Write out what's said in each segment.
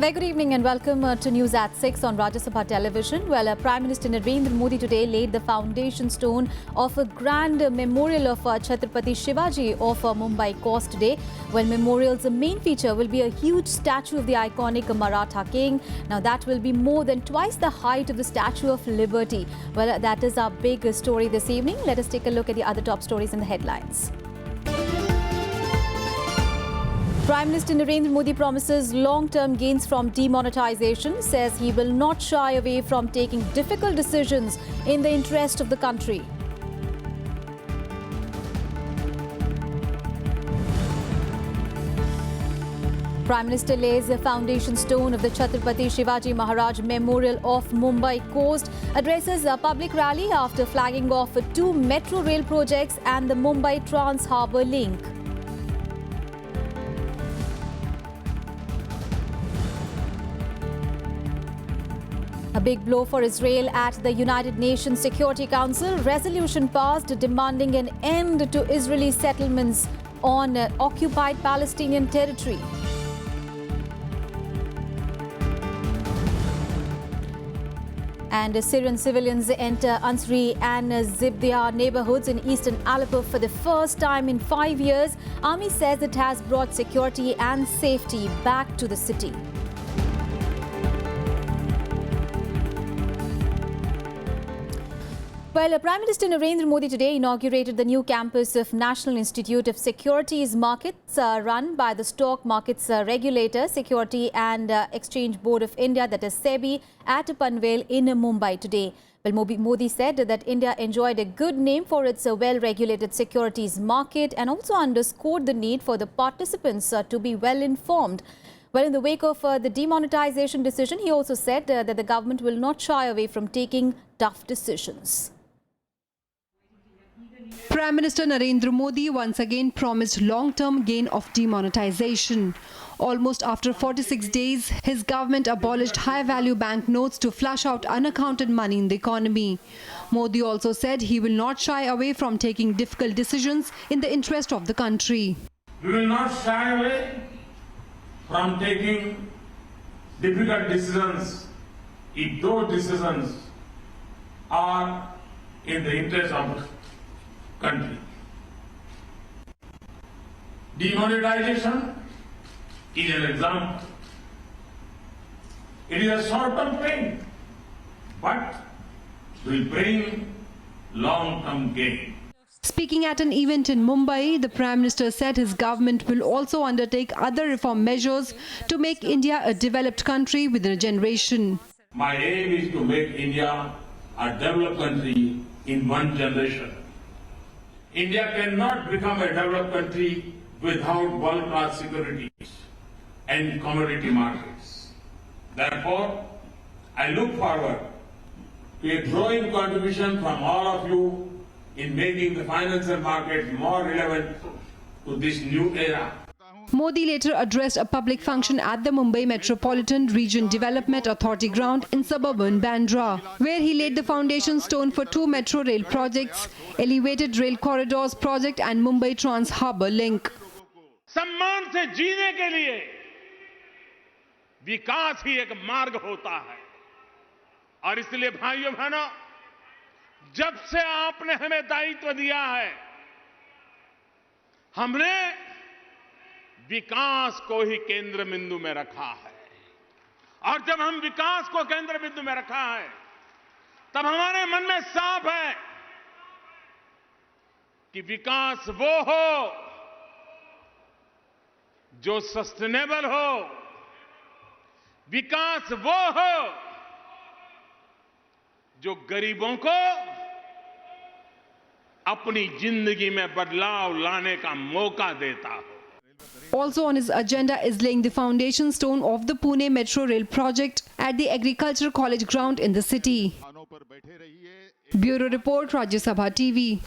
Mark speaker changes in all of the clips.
Speaker 1: Very good evening and welcome to News at 6 on Rajya Sabha television. Well, Prime Minister Narendra Modi today laid the foundation stone of a grand memorial of Chhatrapati Shivaji of Mumbai coast today. Well, memorial's main feature will be a huge statue of the iconic Maratha king. Now, that will be more than twice the height of the Statue of Liberty. Well, that is our big story this evening. Let us take a look at the other top stories in the headlines. Prime Minister Narendra Modi promises long-term gains from demonetisation, says he will not shy away from taking difficult decisions in the interest of the country. Prime Minister lays the foundation stone of the Chhatrapati Shivaji Maharaj Memorial off Mumbai coast, addresses a public rally after flagging off 2 metro rail projects and the Mumbai Trans Harbour Link. A big blow for Israel at the United Nations Security Council. Resolution passed demanding an end to Israeli settlements on occupied Palestinian territory. And Syrian civilians enter Ansri and Zibdiah neighbourhoods in eastern Aleppo for the first time in 5 years. Army says it has brought security and safety back to the city. Well, Prime Minister Narendra Modi today inaugurated the new campus of National Institute of Securities Markets run by the Stock Markets Regulator, Security and Exchange Board of India, that is SEBI, at Panvel in Mumbai today. Well, Modi said that India enjoyed a good name for its well-regulated securities market and also underscored the need for the participants to be well informed. Well, in the wake of the demonetisation decision, he also said that the government will not shy away from taking tough decisions.
Speaker 2: Prime Minister Narendra Modi once again promised long-term gain of demonetisation. Almost after 46 days, his government abolished high-value banknotes to flush out unaccounted money in the economy. Modi also said he will not shy away from taking difficult decisions in the interest of the country.
Speaker 3: We will not shy away from taking difficult decisions if those decisions are in the interest of the country. Demonetization is an example. It is a short-term pain, but will bring long-term gain.
Speaker 2: Speaking at an event in Mumbai, the Prime Minister said his government will also undertake other reform measures to make India a developed country within a generation.
Speaker 3: My aim is to make India a developed country in one generation. India cannot become a developed country without world-class securities and commodity markets. Therefore, I look forward to a growing contribution from all of you in making the financial markets more relevant to this new era.
Speaker 2: Modi later addressed a public function at the Mumbai Metropolitan Region Development Authority ground in suburban Bandra, where he laid the foundation stone for 2 metro rail projects, elevated rail corridors project and Mumbai Trans Harbour Link.
Speaker 4: सम्मान से जीने के लिए विकास ही एक मार्ग होता है और इसलिए भाइयों बहनों, जब से आपने हमें दायित्व दिया है, हमने विकास को ही केंद्र बिंदु में रखा है और जब हम विकास को केंद्र बिंदु में रखा है, तब हमारे मन में साफ है कि विकास वो हो जो सस्टेनेबल हो, विकास वो हो जो गरीबों को अपनी जिंदगी में बदलाव लाने का मौका देता हो.
Speaker 2: Also on his agenda is laying the foundation stone of the Pune Metro Rail project at the Agriculture College ground in the city. Bureau Report, Rajya Sabha TV.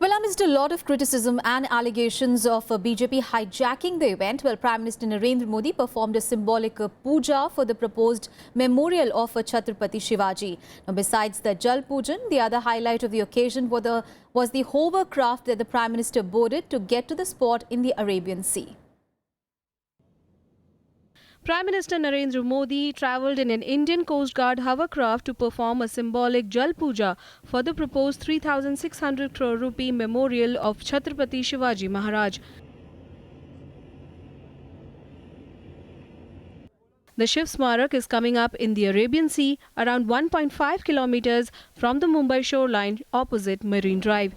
Speaker 1: Well, amidst a lot of criticism and allegations of BJP hijacking the event, well, Prime Minister Narendra Modi performed a symbolic puja for the proposed memorial of Chhatrapati Shivaji. Now, besides the Jal Pujan, the other highlight of the occasion was the hovercraft that the Prime Minister boarded to get to the spot in the Arabian Sea.
Speaker 5: Prime Minister Narendra Modi travelled in an Indian Coast Guard hovercraft to perform a symbolic Jal Puja for the proposed 3,600 crore rupee memorial of Chhatrapati Shivaji Maharaj. The Shiv Smarak is coming up in the Arabian Sea, around 1.5 kilometers from the Mumbai shoreline opposite Marine Drive.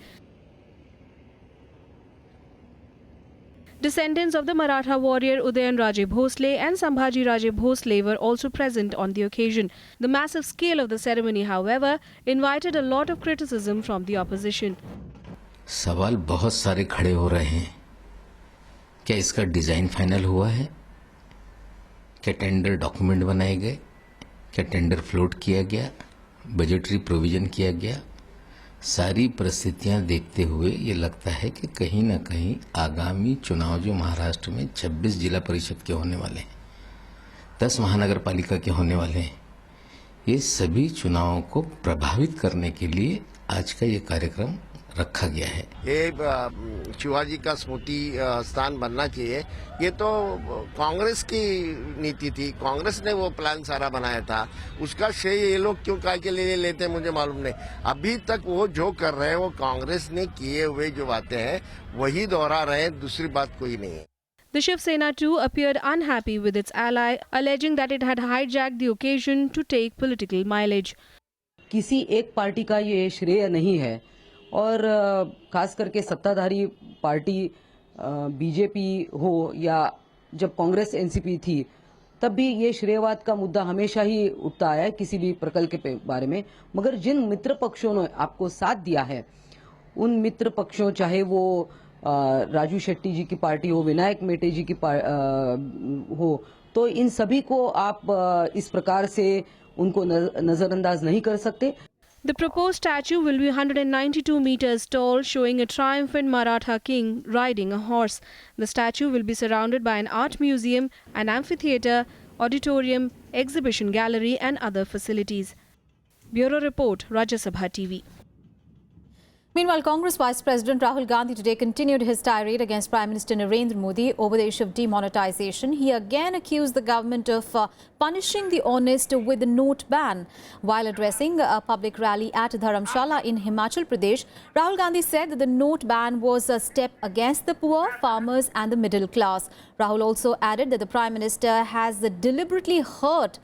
Speaker 5: Descendants of the Maratha warrior Udayanraje Bhosle and Sambhaji Raje Bhosle were also present on the occasion. The massive scale of the ceremony, however, invited a lot of criticism from the opposition.
Speaker 6: सवाल बहुत सारे खड़े हो रहे हैं। क्या इसका design final हुआ है? क्या टेंडर डॉक्यूमेंट बनाए गए? क्या टेंडर फ्लोट किया गया? बजटरी प्रोविजन किया गया? सारी परिस्थितियां देखते हुए ये लगता है कि कहीं ना कहीं आगामी चुनाव जो महाराष्ट्र में 26 जिला परिषद के होने वाले हैं, 10 महानगर पालिका के होने वाले हैं, ये सभी चुनावों को प्रभावित करने के लिए आज का ये कार्यक्रम रखा गया है।
Speaker 7: ये शिवाजी का स्मृति स्थान बनना चाहिए। ये तो कांग्रेस की नीति थी, कांग्रेस ने वो प्लान सारा बनाया था, उसका श्रेय ये लोग क्यों काय के लिए लेते हैं मुझे मालूम नहीं। अभी तक वो जो कर रहे हैं वो कांग्रेस ने किए हुए जो बातें हैं वही दोहरा रहे हैं, दूसरी बात कोई नहीं है।
Speaker 5: The Shiv Sena too appeared unhappy with its ally, alleging that it had hijacked the occasion to take political mileage.
Speaker 8: किसी एक पार्टी का ये श्रेय नहीं है और खास करके सत्ताधारी पार्टी बीजेपी हो या जब कांग्रेस एनसीपी थी तब भी ये श्रेयवाद का मुद्दा हमेशा ही उठता आया है किसी भी प्रकल्प के बारे में। मगर जिन मित्र पक्षों ने आपको साथ दिया है उन मित्र पक्षों, चाहे वो राजू शेट्टी जी की पार्टी हो, विनायक मेटे जी की हो, तो इन सभी को आप इस प्रकार से उनको नजरअंदाज नहीं कर सकते।
Speaker 5: The proposed statue will be 192 meters tall, showing a triumphant Maratha king riding a horse. The statue will be surrounded by an art museum, an amphitheatre, auditorium, exhibition gallery and other facilities. Bureau Report, Rajya Sabha TV.
Speaker 1: Meanwhile, Congress Vice President Rahul Gandhi today continued his tirade against Prime Minister Narendra Modi over the issue of demonetisation. He again accused the government of punishing the honest with the note ban. While addressing a public rally at Dharamshala in Himachal Pradesh, Rahul Gandhi said that the note ban was a step against the poor, farmers and the middle class. Rahul also added that the Prime Minister has deliberately hurt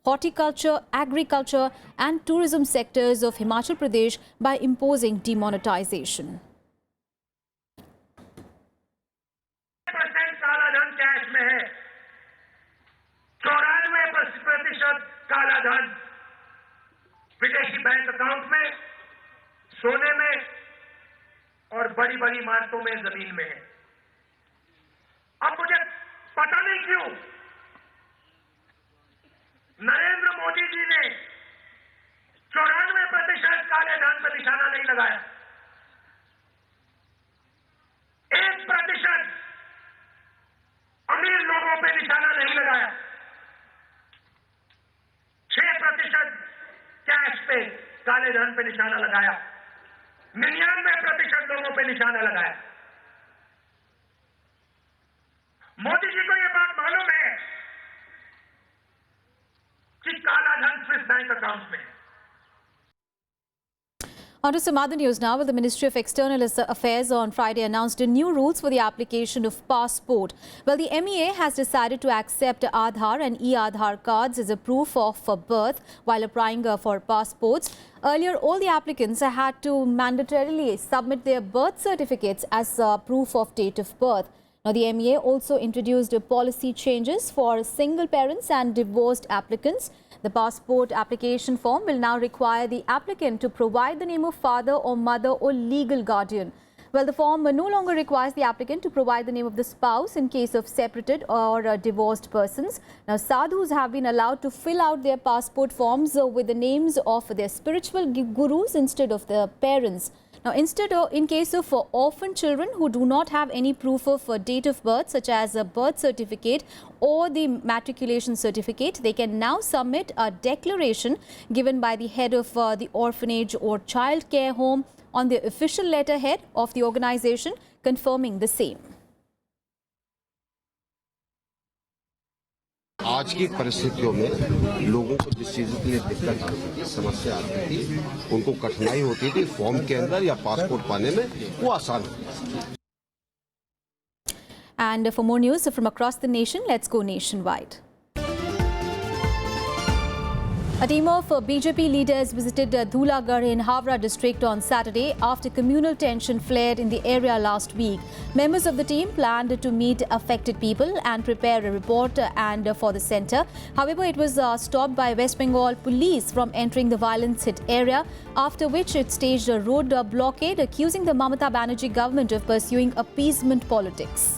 Speaker 1: horticulture, agriculture and tourism sectors of Himachal Pradesh by imposing demonetisation.
Speaker 9: काला धन cash में है, 94% काला धन विदेशी bank account में, सोने में और बड़ी बड़ी इमारतों में, जमीन में है। अब मुझे पता नहीं क्यों नरेंद्र मोदी जी ने 94% काले धन पर निशाना नहीं लगाया, 1% अमीर लोगों पे निशाना नहीं लगाया, 6% कैश पे काले धन पे निशाना लगाया, 99% लोगों पे निशाना लगाया। मोदी जी को यह बात मालूम है कि काला धन स्विस बैंक अकाउंट में है।
Speaker 1: On to some other news now. Well, the Ministry of External Affairs on Friday announced new rules for the application of passport. Well, the MEA has decided to accept Aadhaar and e-Aadhaar cards as a proof of birth while applying for passports. Earlier, all the applicants had to mandatorily submit their birth certificates as proof of date of birth. Now, the MEA also introduced policy changes for single parents and divorced applicants. The passport application form will now require the applicant to provide the name of father or mother or legal guardian. Well, the form no longer requires the applicant to provide the name of the spouse in case of separated or divorced persons. Now, sadhus have been allowed to fill out their passport forms with the names of their spiritual gurus instead of their parents. Now, in case of orphan children who do not have any proof of date of birth, such as a birth certificate or the matriculation certificate, they can now submit a declaration given by the head of the orphanage or child care home on the official letterhead of the organization confirming the same.
Speaker 7: आज की परिस्थितियों में लोगों को जिस चीज़ के लिए दिक्कत आती थी, समस्या आती थी, उनको कठिनाई होती थी फॉर्म के अंदर या पासपोर्ट पाने में, वो आसान होती थी।
Speaker 1: And for more news from across the nation, let's go nationwide. A team of BJP leaders visited Dhulagarh in Havra district on Saturday after communal tension flared in the area last week. Members of the team planned to meet affected people and prepare a report for the centre. However, it was stopped by West Bengal police from entering the violence-hit area, after which it staged a road blockade, accusing the Mamata Banerjee government of pursuing appeasement politics.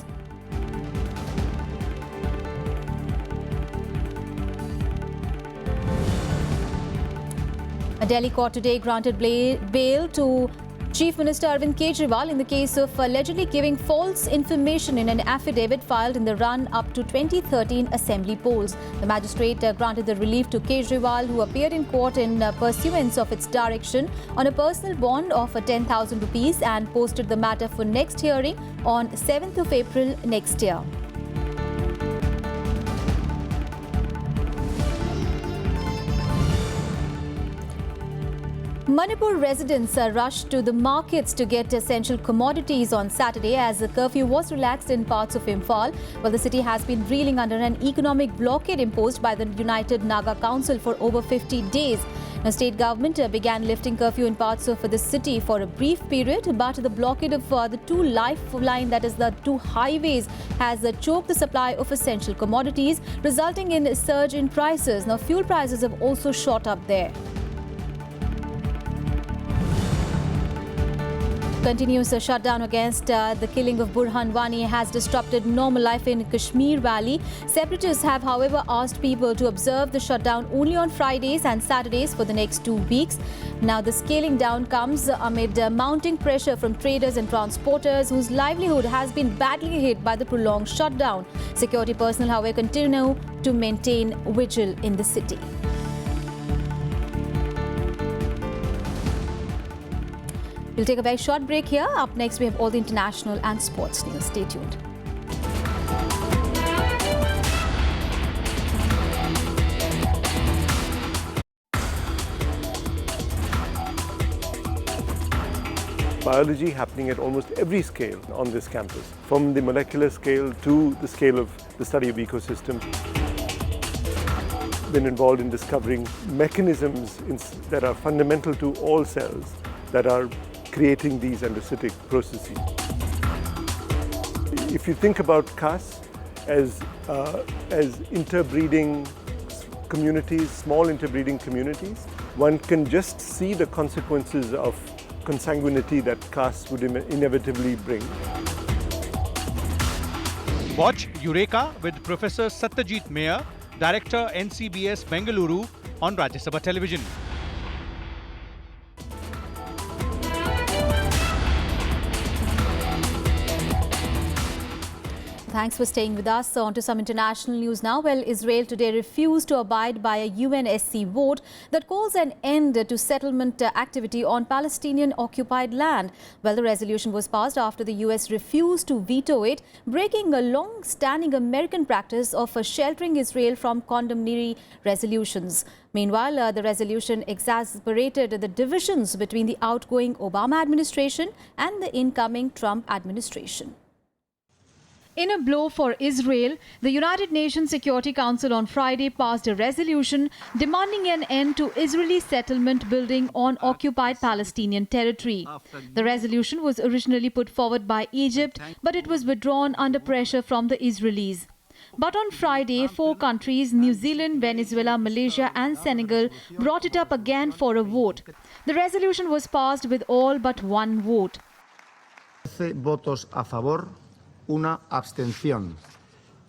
Speaker 1: A Delhi court today granted bail to Chief Minister Arvind Kejriwal in the case of allegedly giving false information in an affidavit filed in the run-up to 2013 assembly polls. The magistrate granted the relief to Kejriwal, who appeared in court in pursuance of its direction on a personal bond of 10,000 rupees and posted the matter for next hearing on 7th of April next year. Manipur residents rushed to the markets to get essential commodities on Saturday as the curfew was relaxed in parts of Imphal, while the city has been reeling under an economic blockade imposed by the United Naga Council for over 50 days. The state government began lifting curfew in parts of the city for a brief period, but the blockade of the two lifeline, that is the two highways, has choked the supply of essential commodities, resulting in a surge in prices. Now, fuel prices have also shot up there. Continuous shutdown against the killing of Burhan Wani has disrupted normal life in Kashmir Valley. Separatists have, however, asked people to observe the shutdown only on Fridays and Saturdays for the next 2 weeks. Now, the scaling down comes amid mounting pressure from traders and transporters whose livelihood has been badly hit by the prolonged shutdown. Security personnel, however, continue to maintain vigil in the city. We'll take a very short break here. Up next, we have all the international and sports news. Stay tuned.
Speaker 10: Biology happening at almost every scale on this campus, from the molecular scale to the scale of the study of ecosystems. Been involved in discovering mechanisms that are fundamental to all cells that are creating these endocytic processes. If you think about castes as interbreeding communities, small interbreeding communities, one can just see the consequences of consanguinity that castes would inevitably bring.
Speaker 11: Watch Eureka with Professor Satyajit Mayer, Director NCBS Bengaluru on Rajya Sabha Television.
Speaker 1: Thanks for staying with us. On to some international news now. Well, Israel today refused to abide by a UNSC vote that calls an end to settlement activity on Palestinian occupied land. Well, the resolution was passed after the US refused to veto it, breaking a long-standing American practice of sheltering Israel from condemnatory resolutions. Meanwhile, the resolution exacerbated the divisions between the outgoing Obama administration and the incoming Trump administration. In a blow for Israel, the United Nations Security Council on Friday passed a resolution demanding an end to Israeli settlement building on occupied Palestinian territory. The resolution was originally put forward by Egypt, but it was withdrawn under pressure from the Israelis. But on Friday, 4 countries, New Zealand, Venezuela, Malaysia and Senegal, brought it up again for a vote. The resolution was passed with all but one vote.
Speaker 12: 13 votos a favor, una abstención.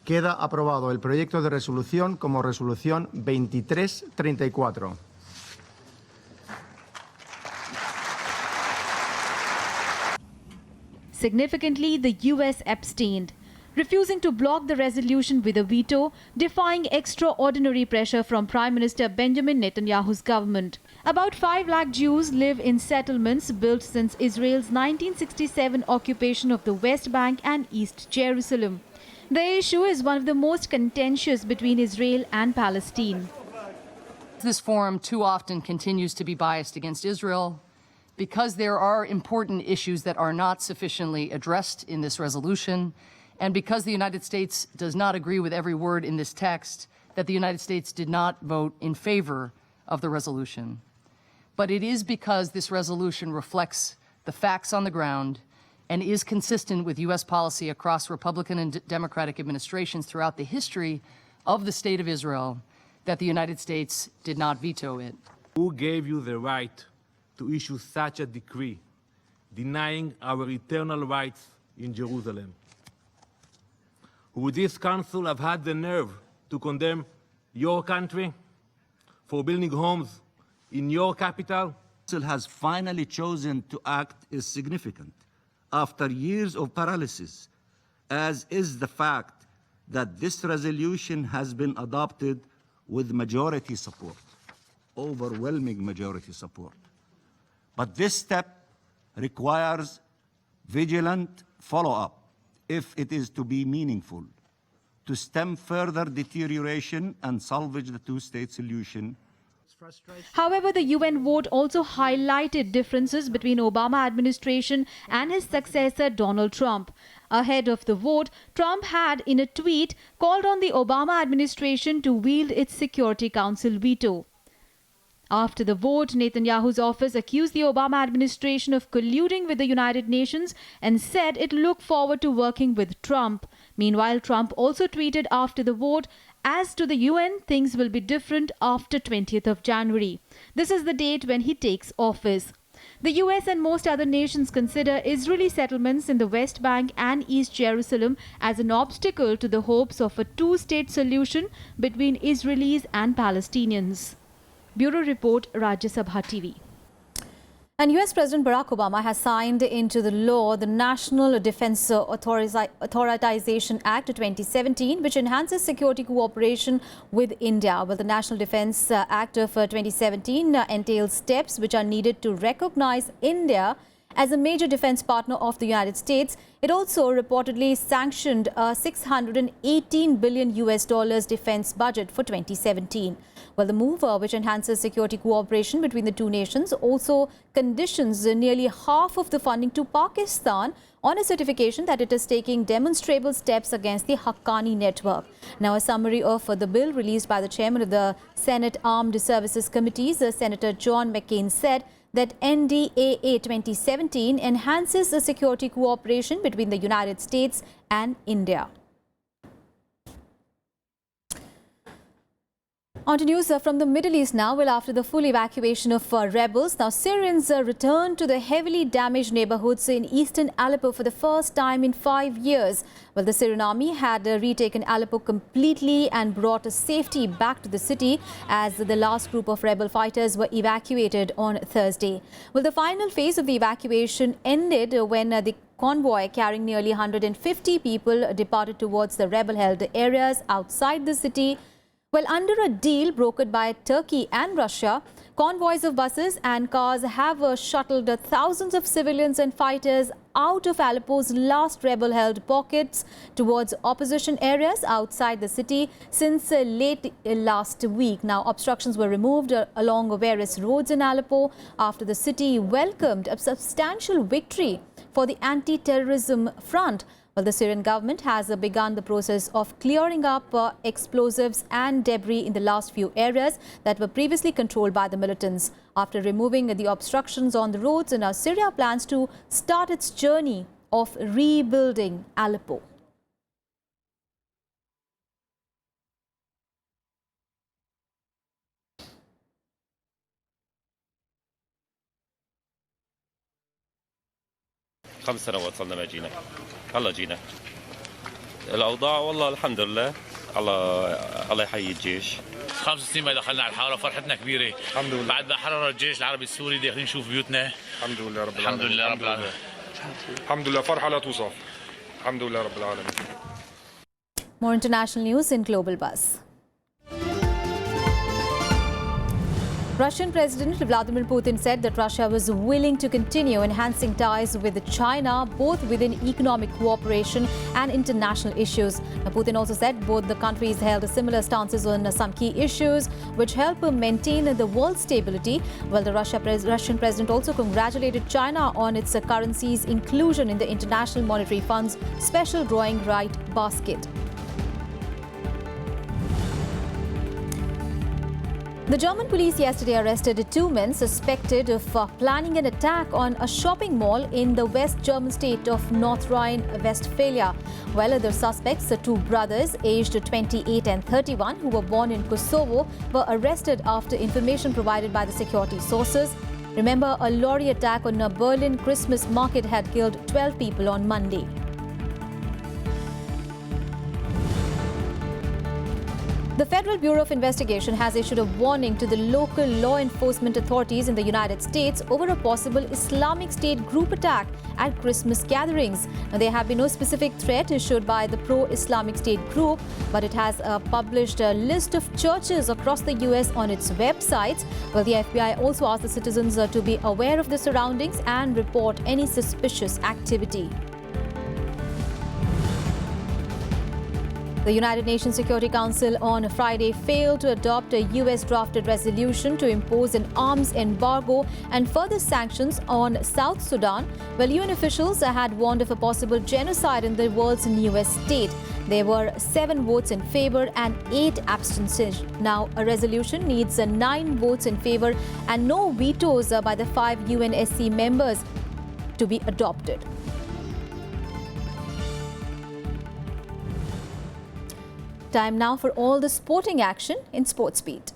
Speaker 12: Queda aprobado el proyecto de resolución como resolución 2334.
Speaker 1: Significantly, the US abstained, refusing to block the resolution with a veto, defying extraordinary pressure from Prime Minister Benjamin Netanyahu's government. About 5 lakh Jews live in settlements built since Israel's 1967 occupation of the West Bank and East Jerusalem.
Speaker 5: The issue is one of the most contentious between Israel and Palestine.
Speaker 13: This forum too often continues to be biased against Israel because there are important issues that are not sufficiently addressed in this resolution, and because the United States does not agree with every word in this text, that the United States did not vote in favor of the resolution. But it is because this resolution reflects the facts on the ground and is consistent with U.S. policy across Republican and Democratic administrations throughout the history of the State of Israel that the United States did not veto it.
Speaker 14: Who gave you the right to issue such a decree, denying our eternal rights in Jerusalem? Would this council have had the nerve to condemn your country for building homes in your capital?
Speaker 15: The Council has finally chosen to act is significant after years of paralysis, as is the fact that this resolution has been adopted with majority support, overwhelming majority support. But this step requires vigilant follow-up if it is to be meaningful, to stem further deterioration and salvage the two-state solution.
Speaker 5: However, the UN vote also highlighted differences between Obama administration and his successor Donald Trump. Ahead of the vote, Trump had, in a tweet, called on the Obama administration to wield its Security Council veto. After the vote, Netanyahu's office accused the Obama administration of colluding with the United Nations and said it looked forward to working with Trump. Meanwhile, Trump also tweeted after the vote, "As to the UN, things will be different after 20th of January. This is the date when he takes office." The US and most other nations consider Israeli settlements in the West Bank and East Jerusalem as an obstacle to the hopes of a two-state solution between Israelis and Palestinians. Bureau Report, Rajya Sabha TV.
Speaker 1: And US President Barack Obama has signed into the law the National Defense Authorization Act of 2017, which enhances security cooperation with India. Well, the National Defense Act of 2017 entails steps which are needed to recognize India as a major defense partner of the United States. It also reportedly sanctioned a $618 billion defense budget for 2017. Well, the move, which enhances security cooperation between the two nations, also conditions nearly half of the funding to Pakistan on a certification that it is taking demonstrable steps against the Haqqani network. Now, a summary of the bill released by the chairman of the Senate Armed Services Committees, Senator John McCain, said that NDAA 2017 enhances the security cooperation between the United States and India. On to news from the Middle East now. Well, after the full evacuation of rebels, now Syrians return to the heavily damaged neighbourhoods in eastern Aleppo for the first time in 5 years. Well, the Syrian army had retaken Aleppo completely and brought safety back to the city as the last group of rebel fighters were evacuated on Thursday. Well, the final phase of the evacuation ended when the convoy carrying nearly 150 people departed towards the rebel-held areas outside the city. Well, under a deal brokered by Turkey and Russia, convoys of buses and cars have shuttled thousands of civilians and fighters out of Aleppo's last rebel-held pockets towards opposition areas outside the city since late last week. Now, obstructions were removed along various roads in Aleppo after the city welcomed a substantial victory for the anti-terrorism front. Well, the Syrian government has begun the process of clearing up explosives and debris in the last few areas that were previously controlled by the militants. After removing the obstructions on the roads, now Syria plans to start its journey of rebuilding Aleppo.
Speaker 16: خمس سنوات صرنا ما جينا هلا جينا الاوضاع والله الحمد لله الله يحيي الجيش
Speaker 17: 5 سنين ما دخلنا على الحاره فرحتنا كبيره الحمد لله بعد ما حرر الجيش العربي السوري داخلين نشوف بيوتنا الحمد لله رب العالمين الحمد لله رب العالمين
Speaker 18: الحمد لله فرحه لا توصف الحمد لله رب العالمين.
Speaker 1: More international news in Global Buzz. Russian President Vladimir Putin said that Russia was willing to continue enhancing ties with China, both within economic cooperation and international issues. Now, Putin also said both the countries held similar stances on some key issues which help maintain the world's stability, while the Russian president also congratulated China on its currency's inclusion in the International Monetary Fund's special drawing right basket. The German police yesterday arrested two men suspected of planning an attack on a shopping mall in the West German state of North Rhine-Westphalia. While other suspects, the two brothers, aged 28 and 31, who were born in Kosovo, were arrested after information provided by the security sources. Remember, a lorry attack on a Berlin Christmas market had killed 12 people on Monday. The Federal Bureau of Investigation has issued a warning to the local law enforcement authorities in the United States over a possible Islamic State group attack at Christmas gatherings. Now, there have been no specific threat issued by the pro-Islamic State group, but it has published a list of churches across the U.S. on its websites. Well, the FBI also asked the citizens to be aware of the surroundings and report any suspicious activity. The United Nations Security Council on Friday failed to adopt a US-drafted resolution to impose an arms embargo and further sanctions on South Sudan, while UN officials had warned of a possible genocide in the world's newest state. There were 7 votes in favor and 8 abstentions. Now, a resolution needs 9 votes in favor and no vetoes by the 5 UNSC members to be adopted. Time now for all the sporting action in SportsBeat.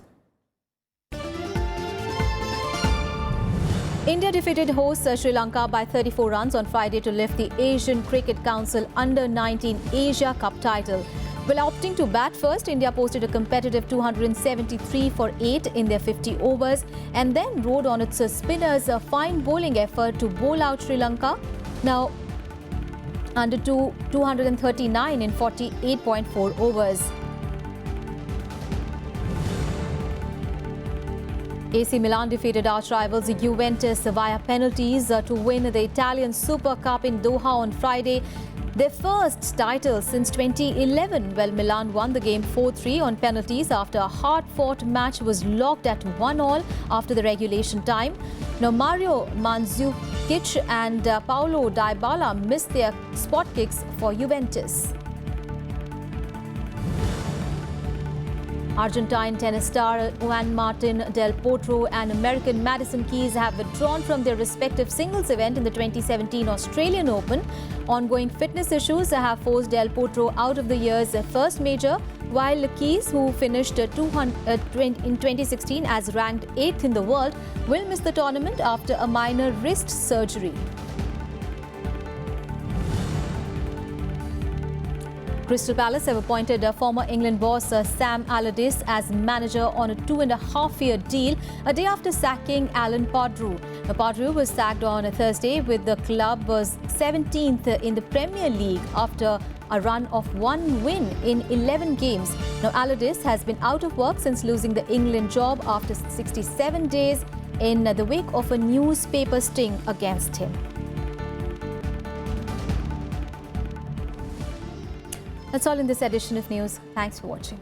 Speaker 1: India defeated hosts Sri Lanka by 34 runs on Friday to lift the Asian Cricket Council Under-19 Asia Cup title. While opting to bat first, India posted a competitive 273 for 8 in their 50 overs and then rode on its spinners' fine bowling effort to bowl out Sri Lanka. Now, under 239 in 48.4 overs. AC Milan defeated arch rivals Juventus via penalties to win the Italian Super Cup in Doha on Friday, their first title since 2011. Well, Milan won the game 4-3 on penalties after a hard-fought match was locked at 1-1 after the regulation time. Now, Mario Mandzukic and Paulo Dybala missed their spot kicks for Juventus. Argentine tennis star Juan Martín del Potro and American Madison Keys have withdrawn from their respective singles event in the 2017 Australian Open. Ongoing fitness issues have forced del Potro out of the year's first major, while Keys, who finished in 2016 as ranked 8th in the world, will miss the tournament after a minor wrist surgery. Crystal Palace have appointed former England boss Sam Allardyce as manager on a 2.5-year deal, a day after sacking Alan Pardew. Now, Pardew was sacked on Thursday with the club was 17th in the Premier League after a run of 1 win in 11 games. Now, Allardyce has been out of work since losing the England job after 67 days in the wake of a newspaper sting against him. That's all in this edition of news. Thanks for watching.